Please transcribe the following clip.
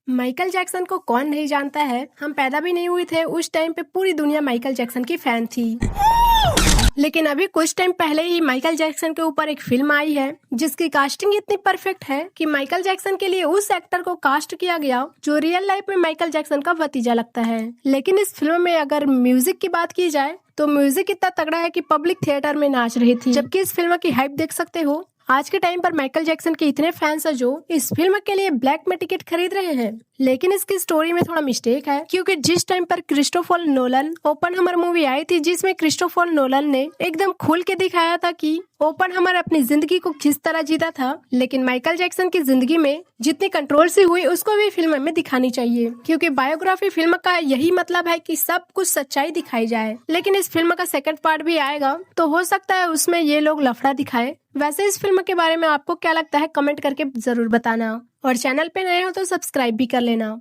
Michael Jackson को कौन नहीं जानता है। हम पैदा भी नहीं हुए थे उस टाइम पे पूरी दुनिया माइकल जैक्सन की फैन थी। लेकिन अभी कुछ टाइम पहले ही माइकल जैक्सन के ऊपर एक फिल्म आई है जिसकी कास्टिंग इतनी परफेक्ट है कि माइकल जैक्सन के लिए उस एक्टर को कास्ट किया गया जो रियल लाइफ में माइकल जैक्सन का भतीजा लगता है। लेकिन इस फिल्म में अगर म्यूजिक की बात की जाए तो म्यूजिक इतना तगड़ा है कि पब्लिक थिएटर में नाच रही थी। जबकि इस फिल्म की हाइप देख सकते हो। आज के टाइम पर माइकल जैक्सन के इतने फैंस हैं जो इस फिल्म के लिए ब्लैक में टिकट खरीद रहे हैं। लेकिन इसकी स्टोरी में थोड़ा मिस्टेक है क्योंकि जिस टाइम पर क्रिस्टोफर नोलन ओपनहाइमर मूवी आई थी जिसमें क्रिस्टोफर नोलन ने एकदम खुल के दिखाया था कि ओपनहाइमर अपनी जिंदगी को किस तरह जीता था, लेकिन माइकल जैक्सन की जिंदगी में जितनी कंट्रोल से हुई उसको भी फिल्म में दिखानी चाहिए क्योंकि बायोग्राफी फिल्म का यही मतलब है कि सब कुछ सच्चाई दिखाई जाए। लेकिन इस फिल्म का सेकंड पार्ट भी आएगा तो हो सकता है उसमें ये लोग लफड़ा दिखाए। वैसे इस फिल्म के बारे में आपको क्या लगता है कमेंट करके जरूर बताना और चैनल पे नए हो तो सब्सक्राइब भी कर लेना।